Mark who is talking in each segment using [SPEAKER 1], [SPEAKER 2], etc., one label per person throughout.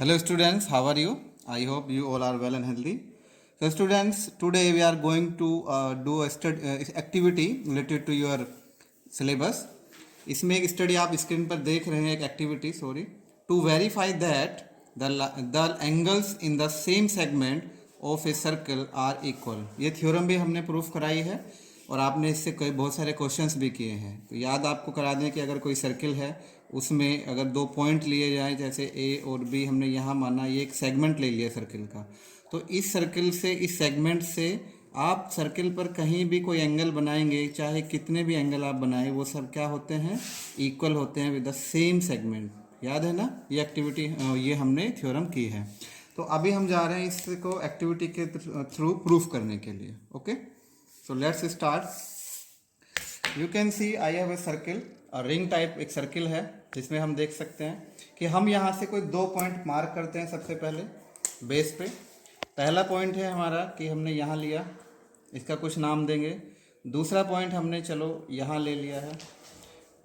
[SPEAKER 1] Hello students, how are you? I hope you all are well and healthy. So students, today we are going to do a activity related to your syllabus. इसमें एक study आप screen पर देख रहे हैं, एक activity sorry to verify that the angles in the same segment of a circle are equal. ये theorem भी हमने प्रूफ कराई है और आपने इससे कई बहुत सारे क्वेश्चंस भी किए हैं। तो याद आपको करा दें कि अगर कोई सर्किल है उसमें अगर दो पॉइंट लिए जाएं, जैसे ए और बी, हमने यहाँ माना ये एक सेगमेंट ले लिया सर्किल का, तो इस सर्किल से इस सेगमेंट से आप सर्किल पर कहीं भी कोई एंगल बनाएंगे, चाहे कितने भी एंगल आप बनाएं, वो सब क्या होते हैं, इक्वल होते हैं विद द सेम सेगमेंट। याद है ना, ये एक्टिविटी ये हमने थ्योरम की है। तो अभी हम जा रहे हैं इसको एक्टिविटी के थ्रू प्रूफ करने के लिए। Okay, so let's start. You can C I have a circle, ring type एक सर्किल है जिसमें हम देख सकते हैं कि हम यहाँ से कोई दो पॉइंट मार्क करते हैं। सबसे पहले बेस पे पहला पॉइंट है हमारा कि हमने यहाँ लिया, इसका कुछ नाम देंगे। दूसरा पॉइंट हमने चलो यहाँ ले लिया है।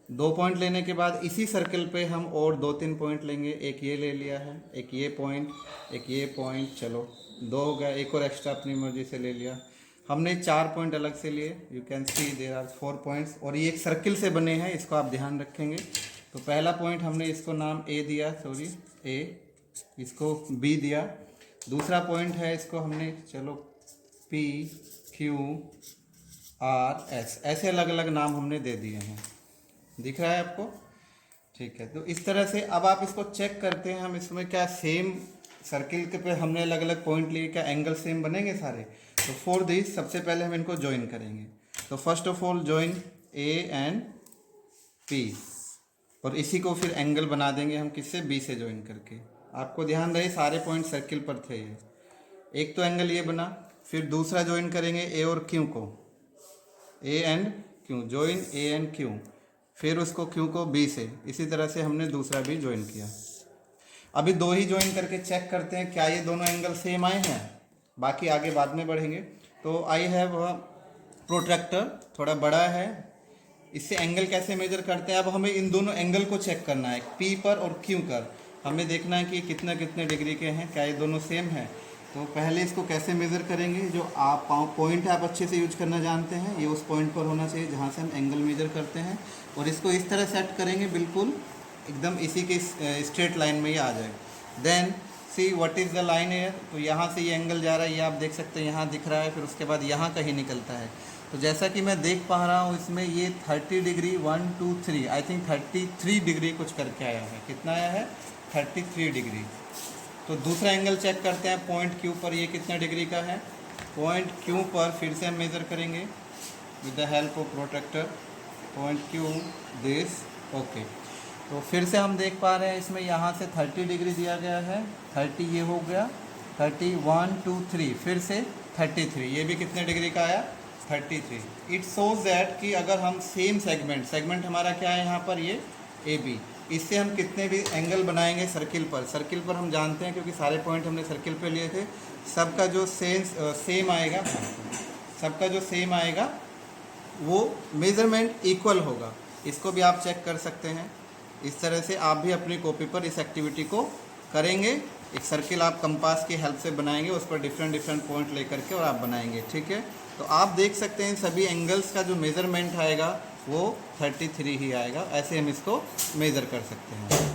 [SPEAKER 1] दो पॉइंट लेने के बाद इसी सर्कल पे हम और दो तीन पॉइंट लेंगे। एक ये ले लिया है, एक ये पॉइंट, एक ये पॉइंट, चलो दो हो गया। एक और एक्स्ट्रा अपनी मर्जी से ले लिया। हमने चार पॉइंट अलग से लिए। You can see there are 4 points और ये एक सर्किल से बने हैं, इसको आप ध्यान रखेंगे। तो पहला पॉइंट हमने इसको नाम ए दिया, सॉरी ए, इसको बी दिया। दूसरा पॉइंट है, इसको हमने चलो पी, क्यू, आर, एस, ऐसे अलग अलग नाम हमने दे दिए हैं। दिख रहा है आपको? ठीक है। तो इस तरह से अब आप इसको चेक करते हैं, हम इसमें क्या सेम सर्किल के पे हमने अलग अलग पॉइंट लिए, क्या एंगल सेम बनेंगे सारे? तो फॉर दिस सबसे पहले हम इनको ज्वाइन करेंगे। तो first of all join A and P, और इसी को फिर एंगल बना देंगे हम किससे, बी से ज्वाइन करके। आपको ध्यान रहे सारे पॉइंट सर्किल पर थे ये। एक तो एंगल ये बना, फिर दूसरा ज्वाइन करेंगे ए और क्यू को, A and Q, join A and Q, फिर उसको क्यू को बी से। इसी तरह से हमने दूसरा भी ज्वाइन किया। अभी दो ही ज्वाइन करके चेक करते हैं क्या ये दोनों एंगल सेम आए हैं, बाकी आगे बाद में बढ़ेंगे। तो आई हैव प्रोट्रैक्टर, थोड़ा बड़ा है, इससे एंगल कैसे मेजर करते हैं। अब हमें इन दोनों एंगल को चेक करना है, पी पर और क्यू पर। हमें देखना है कि कितने कितने डिग्री के हैं, क्या ये दोनों सेम हैं। तो पहले इसको कैसे मेज़र करेंगे, जो आप पॉइंट आप अच्छे से यूज करना जानते हैं, ये उस पॉइंट पर होना चाहिए जहाँ से हम एंगल मेजर करते हैं। और इसको इस तरह सेट करेंगे, बिल्कुल एकदम इसी के स्ट्रेट लाइन में ही आ जाए। Then see what is the line air. तो यहाँ से ये एंगल जा रहा है, ये आप देख सकते हैं, यहाँ दिख रहा है, फिर उसके बाद यहाँ कहीं निकलता है। तो जैसा कि मैं देख पा रहा हूँ इसमें ये 30 डिग्री 1 2 3 आई थिंक 33 डिग्री कुछ करके आया है। कितना आया है? 33 डिग्री। तो दूसरा एंगल चेक करते हैं पॉइंट क्यू पर, ये कितना डिग्री का है। पॉइंट क्यू पर फिर से हम मेज़र करेंगे with the help of protractor. Point Q this, okay. तो फिर से हम देख पा रहे हैं इसमें यहाँ से 30 डिग्री दिया गया है। 30 ये हो गया, 30 1 2 3, फिर से 33, ये भी कितने डिग्री का आया? 33। इट शोज दैट कि अगर हम सेम सेगमेंट हमारा क्या है यहाँ पर, ये ए बी, इससे हम कितने भी एंगल बनाएंगे सर्किल पर हम जानते हैं, क्योंकि सारे पॉइंट हमने सर्किल पे लिए थे। सबका जो सेम आएगा, सबका जो सेम आएगा वो मेज़रमेंट इक्वल होगा। इसको भी आप चेक कर सकते हैं। इस तरह से आप भी अपनी कॉपी पर इस एक्टिविटी को करेंगे। एक सर्किल आप कंपास की हेल्प से बनाएंगे, उस पर डिफरेंट पॉइंट लेकर के और आप बनाएंगे। ठीक है, तो आप देख सकते हैं सभी एंगल्स का जो मेज़रमेंट आएगा वो 33 ही आएगा। ऐसे हम इसको मेज़र कर सकते हैं।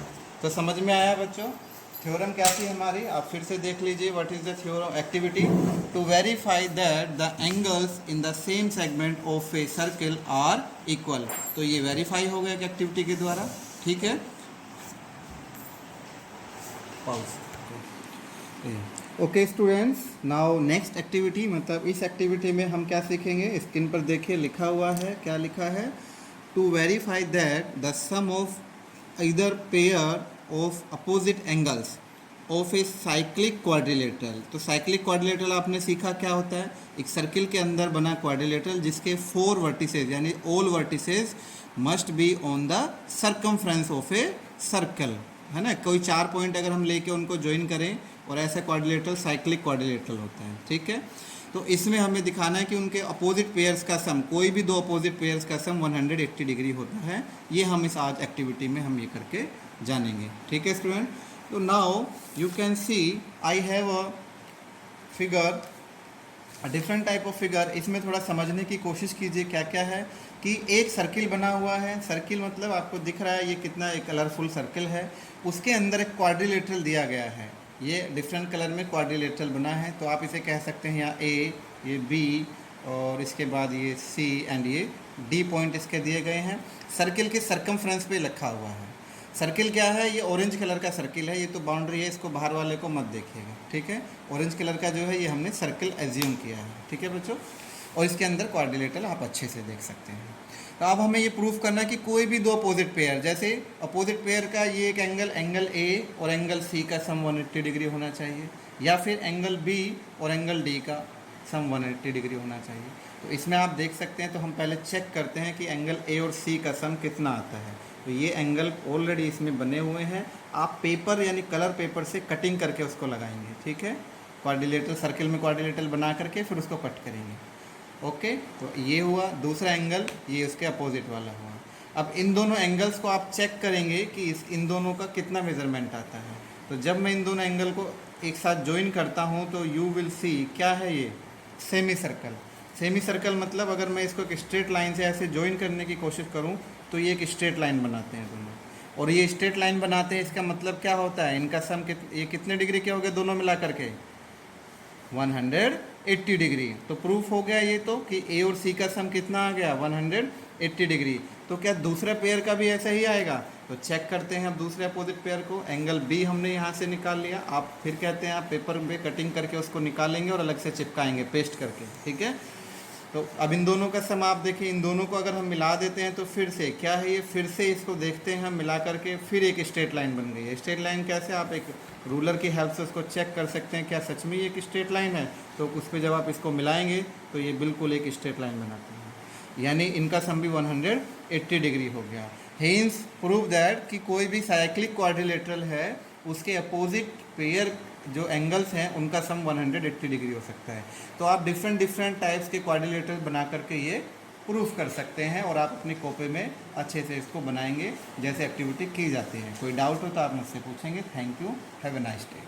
[SPEAKER 1] तो समझ में आया बच्चों? थ्योरम क्या थी हमारी, आप फिर से देख लीजिए। What is the theorem activity? To verify that the angles in the same segment of a circle are equal. तो ये वेरीफाई हो गया एक्टिविटी के द्वारा। ठीक है, okay students, now next activity, मतलब इस एक्टिविटी में हम क्या सीखेंगे। स्क्रीन पर देखिए लिखा हुआ है, क्या लिखा है? To verify that the sum of either pair of opposite angles of a cyclic quadrilateral. तो साइक्लिक क्वाड्रिलेटरल आपने सीखा क्या होता है, एक सर्किल के अंदर बना क्वाड्रिलेटरल जिसके 4 वर्टिसेज यानी all vertices must be on the circumference of a circle, है ना। कोई 4 पॉइंट अगर हम लेके उनको ज्वाइन करें और ऐसा क्वाड्रिलेटरल साइक्लिक क्वाड्रिलेटरल होता है। ठीक है, तो इसमें हमें दिखाना है कि उनके अपोजिट पेयर्स का सम, कोई भी दो अपोजिट पेयर्स का सम 180 डिग्री होता है। ये हम इस आज एक्टिविटी में हम ये करके जानेंगे। ठीक है स्टूडेंट, तो now you can C I have a figure, different type of figure. इसमें थोड़ा समझने की कोशिश कीजिए क्या क्या है। कि एक सर्किल बना हुआ है, सर्किल मतलब आपको दिख रहा है ये कितना एक कलरफुल सर्किल है, उसके अंदर एक क्वाड्रिलेटरल दिया गया है, ये डिफरेंट कलर में क्वाड्रिलेटरल बना है। तो आप इसे कह सकते हैं यहाँ ए, ये बी, और इसके बाद ये सी एंड ये डी पॉइंट इसके दिए गए हैं। सर्किल के सरकमफ्रेंस पे रखा हुआ है। सर्किल क्या है, ये ऑरेंज कलर का सर्किल है, ये तो बाउंड्री है, इसको बाहर वाले को मत देखिएगा, ठीक है। ऑरेंज कलर का जो है ये हमने सर्किल एज्यूम किया है, ठीक है बच्चों। और इसके अंदर क्वाड्रिलेटरल आप अच्छे से देख सकते हैं। तो अब हमें ये प्रूफ करना है कि कोई भी दो अपोजिट पेयर, जैसे अपोजिट पेयर का ये एक एंगल ए और एंगल सी का सम 180 डिग्री होना चाहिए, या फिर एंगल बी और एंगल डी का सम 180 डिग्री होना चाहिए। तो इसमें आप देख सकते हैं। तो हम पहले चेक करते हैं कि एंगल ए और सी का सम कितना आता है। तो ये एंगल ऑलरेडी इसमें बने हुए हैं, आप पेपर यानी कलर पेपर से कटिंग करके उसको लगाएंगे, ठीक है। क्वाड्रिलेटरल सर्किल में क्वाड्रिलेटरल बना करके फिर उसको कट करेंगे, ओके। तो ये हुआ दूसरा एंगल, ये उसके अपोजिट वाला हुआ। अब इन दोनों एंगल्स को आप चेक करेंगे कि इन दोनों का कितना मेजरमेंट आता है। तो जब मैं इन दोनों एंगल को एक साथ ज्वाइन करता हूँ तो यू विल सी क्या है ये सेमी सर्कल। सेमी सर्कल मतलब अगर मैं इसको एक स्ट्रेट लाइन से ऐसे ज्वाइन करने की कोशिश करूं तो ये एक स्ट्रेट लाइन बनाते हैं दोनों, और ये स्ट्रेट लाइन बनाते हैं। इसका मतलब क्या होता है, इनका सम ये कितने डिग्री के हो गए दोनों मिला करके 180 डिग्री। तो प्रूफ हो गया ये तो कि ए और सी का सम कितना आ गया 180 डिग्री। तो क्या दूसरे पेयर का भी ऐसा ही आएगा? तो चेक करते हैं अब दूसरे अपोजिट पेयर को। एंगल बी हमने यहाँ से निकाल लिया, आप फिर कहते हैं आप पेपर पे कटिंग करके उसको निकालेंगे और अलग से चिपकाएंगे पेस्ट करके, ठीक है। तो अब इन दोनों का सम आप देखिए, इन दोनों को अगर हम मिला देते हैं तो फिर से क्या है ये, फिर से इसको देखते हैं हम मिला करके, फिर एक स्ट्रेट लाइन बन गई है। स्ट्रेट लाइन कैसे, आप एक रूलर की हेल्प से उसको चेक कर सकते हैं क्या सच में ये एक स्ट्रेट लाइन है। तो उस पर जब आप इसको मिलाएंगे तो ये बिल्कुल एक स्ट्रेट लाइन बनाते हैं, यानी इनका सम भी 180 डिग्री हो गया। हेंस प्रूव दैट कि कोई भी साइक्लिक क्वाड्रिलेटरल है उसके अपोजिट पेयर जो एंगल्स हैं उनका सम 180 डिग्री हो सकता है। तो आप डिफरेंट टाइप्स के क्वाड्रिलेटरल बना करके ये प्रूफ कर सकते हैं, और आप अपनी कॉपी में अच्छे से इसको बनाएंगे जैसे एक्टिविटी की जाती है। कोई डाउट हो तो आप मुझसे पूछेंगे। Thank you, have a nice day.